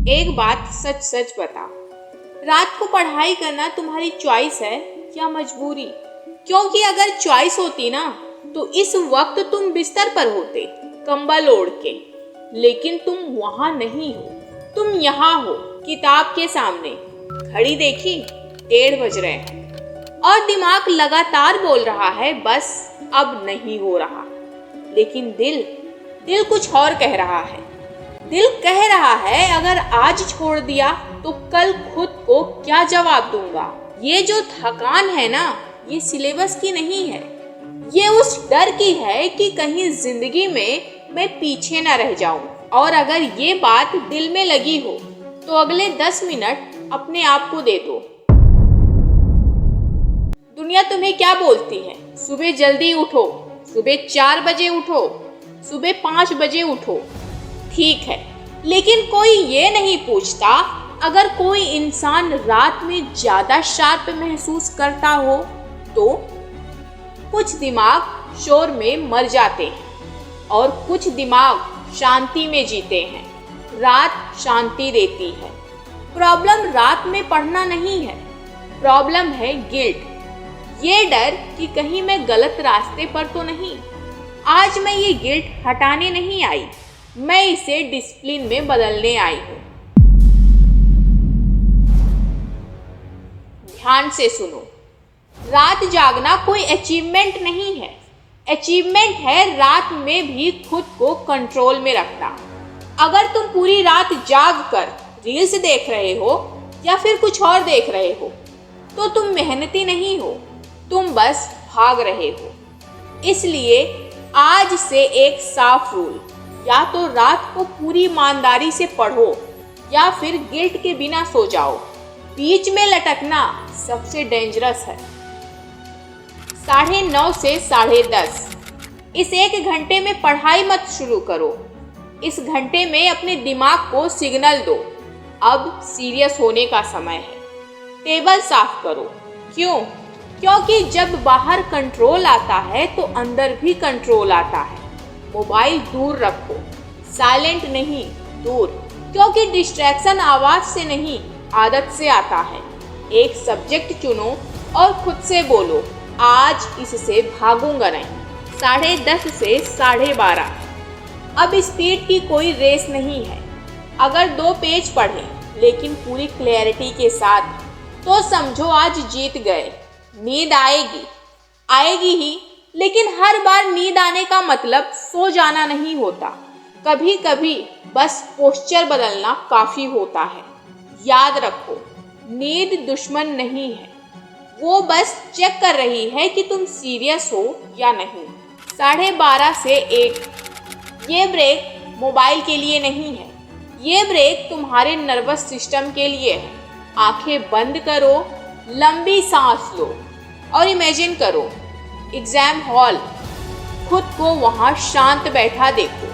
एक बात सच सच बता, रात को पढ़ाई करना तुम्हारी चॉइस है या मजबूरी? क्योंकि अगर चॉइस होती ना तो इस वक्त तुम बिस्तर पर होते, कंबल ओढ़ के। लेकिन तुम वहां नहीं हो, तुम यहाँ हो, किताब के सामने। घड़ी देखी, 1:30 बज रहे हैं और दिमाग लगातार बोल रहा है बस अब नहीं हो रहा। लेकिन दिल कुछ और कह रहा है। दिल कह रहा है अगर आज छोड़ दिया तो कल खुद को क्या जवाब दूंगा। ये जो थकान है ना, ये सिलेबस की नहीं है, ये उस डर की है कि कहीं जिंदगी में मैं पीछे ना रह जाऊं। और अगर ये बात दिल में लगी हो तो अगले 10 मिनट अपने आप को दे दो। दुनिया तुम्हें क्या बोलती है? सुबह जल्दी उठो, सुबह 4 बजे उठो, सुबह 5 बजे उठो। ठीक है, लेकिन कोई ये नहीं पूछता अगर कोई इंसान रात में ज्यादा शार्प महसूस करता हो तो? कुछ दिमाग शोर में मर जाते हैं और कुछ दिमाग शांति में जीते हैं। रात शांति देती है। प्रॉब्लम रात में पढ़ना नहीं है, प्रॉब्लम है गिल्ट। ये डर कि कहीं मैं गलत रास्ते पर तो नहीं। आज मैं ये गिल्ट हटाने नहीं आई, मैं इसे डिसिप्लिन में बदलने आई हूँ। ध्यान से सुनो, रात जागना कोई अचीवमेंट नहीं है। अचीवमेंट है रात में भी खुद को कंट्रोल में रखना। अगर तुम पूरी रात जाग कर रील्स देख रहे हो या फिर कुछ और देख रहे हो तो तुम मेहनती नहीं हो, तुम बस भाग रहे हो। इसलिए आज से एक साफ रूल, या तो रात को पूरी ईमानदारी से पढ़ो या फिर गिल्ट के बिना सो जाओ। बीच में लटकना सबसे डेंजरस है। 9:30 से 10:30 इस 1 घंटे में पढ़ाई मत शुरू करो। इस घंटे में अपने दिमाग को सिग्नल दो, अब सीरियस होने का समय है। टेबल साफ करो। क्यों? क्योंकि जब बाहर कंट्रोल आता है तो अंदर भी कंट्रोल आता है। मोबाइल दूर रखो, साइलेंट नहीं, दूर। क्योंकि डिस्ट्रैक्शन आवाज से नहीं, आदत से आता है। एक सब्जेक्ट चुनो और खुद से बोलो आज इससे भागूंगा नहीं। 10:30 से 12:30 अब स्पीड की कोई रेस नहीं है। अगर 2 पेज पढ़ें लेकिन पूरी क्लैरिटी के साथ तो समझो आज जीत गए। नींद आएगी ही, लेकिन हर बार नींद आने का मतलब सो जाना नहीं होता। कभी कभी बस पोस्चर बदलना काफी होता है। याद रखो, नींद दुश्मन नहीं है, वो बस चेक कर रही है कि तुम सीरियस हो या नहीं। 12:30 से 1 ये ब्रेक मोबाइल के लिए नहीं है, ये ब्रेक तुम्हारे नर्वस सिस्टम के लिए है। आंखें बंद करो, लंबी सांस लो और इमेजिन करो एग्जाम हॉल। खुद को वहाँ शांत बैठा देखो,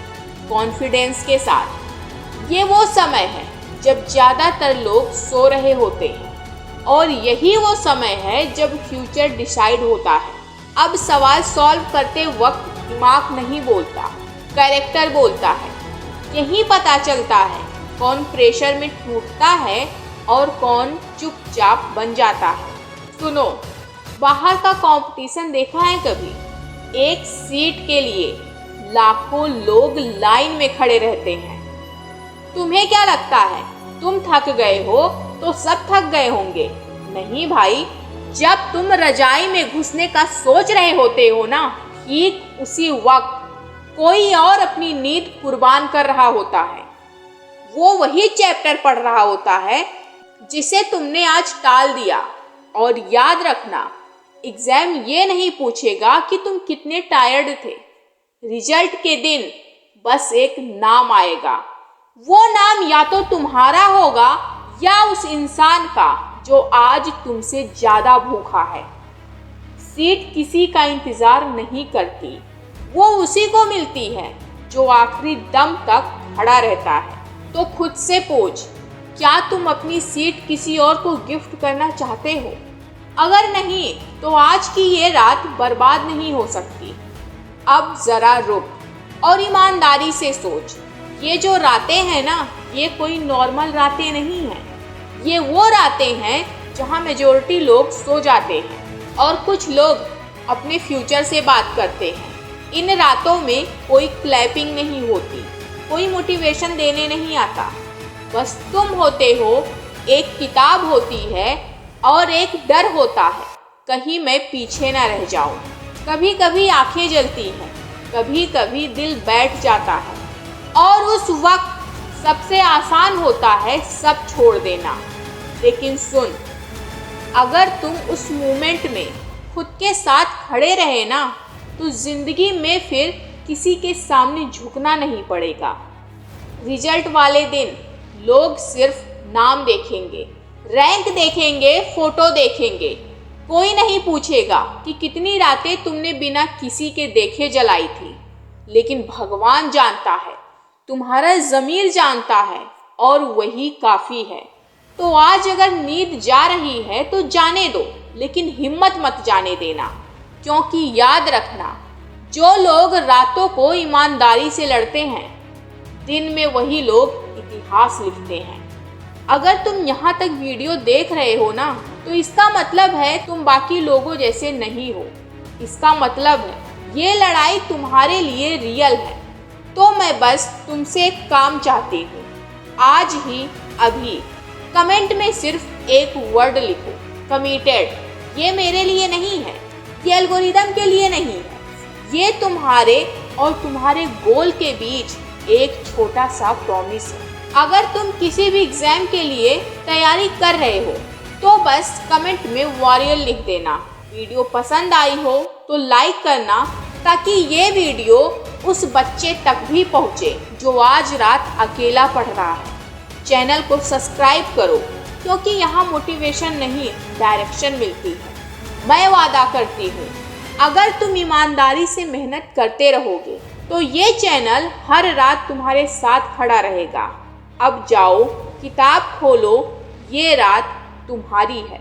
कॉन्फिडेंस के साथ। ये वो समय है जब ज़्यादातर लोग सो रहे होते हैं और यही वो समय है जब फ्यूचर डिसाइड होता है। अब सवाल सॉल्व करते वक्त दिमाग नहीं बोलता, कैरेक्टर बोलता है। यही पता चलता है कौन प्रेशर में टूटता है और कौन चुपचाप बन जाता है। सुनो, बाहर का कंपटीशन देखा है कभी? एक सीट के लिए लाखों लोग लाइन में खड़े रहते हैं। तुम्हें क्या लगता है तुम थक गए हो तो सब थक गए होंगे? नहीं भाई, जब तुम रजाई में घुसने का सोच रहे होते हो ना, ठीक उसी वक्त कोई और अपनी नींद कुर्बान कर रहा होता है। वो वही चैप्टर पढ़ रहा होता है जिसे तुमने आज टाल दिया। और याद रखना, एग्जाम ये नहीं पूछेगा कि तुम कितने टायर्ड थे। रिजल्ट के दिन बस एक नाम आएगा। वो नाम या तो तुम्हारा होगा या उस इंसान का जो आज तुमसे ज्यादा भूखा है। सीट किसी का इंतजार नहीं करती, वो उसी को मिलती है जो आखिरी दम तक खड़ा रहता है। तो खुद से पूछ, क्या तुम अपनी सीट किसी और को गिफ्ट करना चाहते हो? अगर नहीं तो आज की ये रात बर्बाद नहीं हो सकती। अब जरा रुक और ईमानदारी से सोच, ये जो रातें हैं ना, ये कोई नॉर्मल रातें नहीं हैं। ये वो रातें हैं जहाँ मेजॉरिटी लोग सो जाते हैं और कुछ लोग अपने फ्यूचर से बात करते हैं। इन रातों में कोई क्लैपिंग नहीं होती, कोई मोटिवेशन देने नहीं आता। बस तुम होते हो, एक किताब होती है और एक डर होता है कहीं मैं पीछे ना रह जाऊं। कभी कभी आंखें जलती हैं, कभी कभी दिल बैठ जाता है और उस वक्त सबसे आसान होता है सब छोड़ देना। लेकिन सुन, अगर तुम उस मोमेंट में खुद के साथ खड़े रहे ना, तो जिंदगी में फिर किसी के सामने झुकना नहीं पड़ेगा। रिजल्ट वाले दिन लोग सिर्फ नाम देखेंगे, रैंक देखेंगे, फोटो देखेंगे। कोई नहीं पूछेगा कि कितनी रातें तुमने बिना किसी के देखे जलाई थी। लेकिन भगवान जानता है, तुम्हारा ज़मीर जानता है, और वही काफ़ी है। तो आज अगर नींद जा रही है तो जाने दो, लेकिन हिम्मत मत जाने देना। क्योंकि याद रखना, जो लोग रातों को ईमानदारी से लड़ते हैं, दिन में वही लोग इतिहास लिखते हैं। अगर तुम यहाँ तक वीडियो देख रहे हो ना, तो इसका मतलब है तुम बाकी लोगों जैसे नहीं हो। इसका मतलब है ये लड़ाई तुम्हारे लिए रियल है। तो मैं बस तुमसे एक काम चाहती हूँ, आज ही अभी कमेंट में सिर्फ एक वर्ड लिखो, कमिटेड। ये मेरे लिए नहीं है, ये एल्गोरिदम के लिए नहीं है, ये तुम्हारे और तुम्हारे गोल के बीच एक छोटा सा प्रॉमिस है। अगर तुम किसी भी एग्जाम के लिए तैयारी कर रहे हो तो बस कमेंट में वॉरियर लिख देना। वीडियो पसंद आई हो तो लाइक करना, ताकि ये वीडियो उस बच्चे तक भी पहुँचे जो आज रात अकेला पढ़ रहा है। चैनल को सब्सक्राइब करो, क्योंकि यहाँ मोटिवेशन नहीं, डायरेक्शन मिलती है। मैं वादा करती हूँ, अगर तुम ईमानदारी से मेहनत करते रहोगे तो ये चैनल हर रात तुम्हारे साथ खड़ा रहेगा। अब जाओ, किताब खोलो, ये रात तुम्हारी है।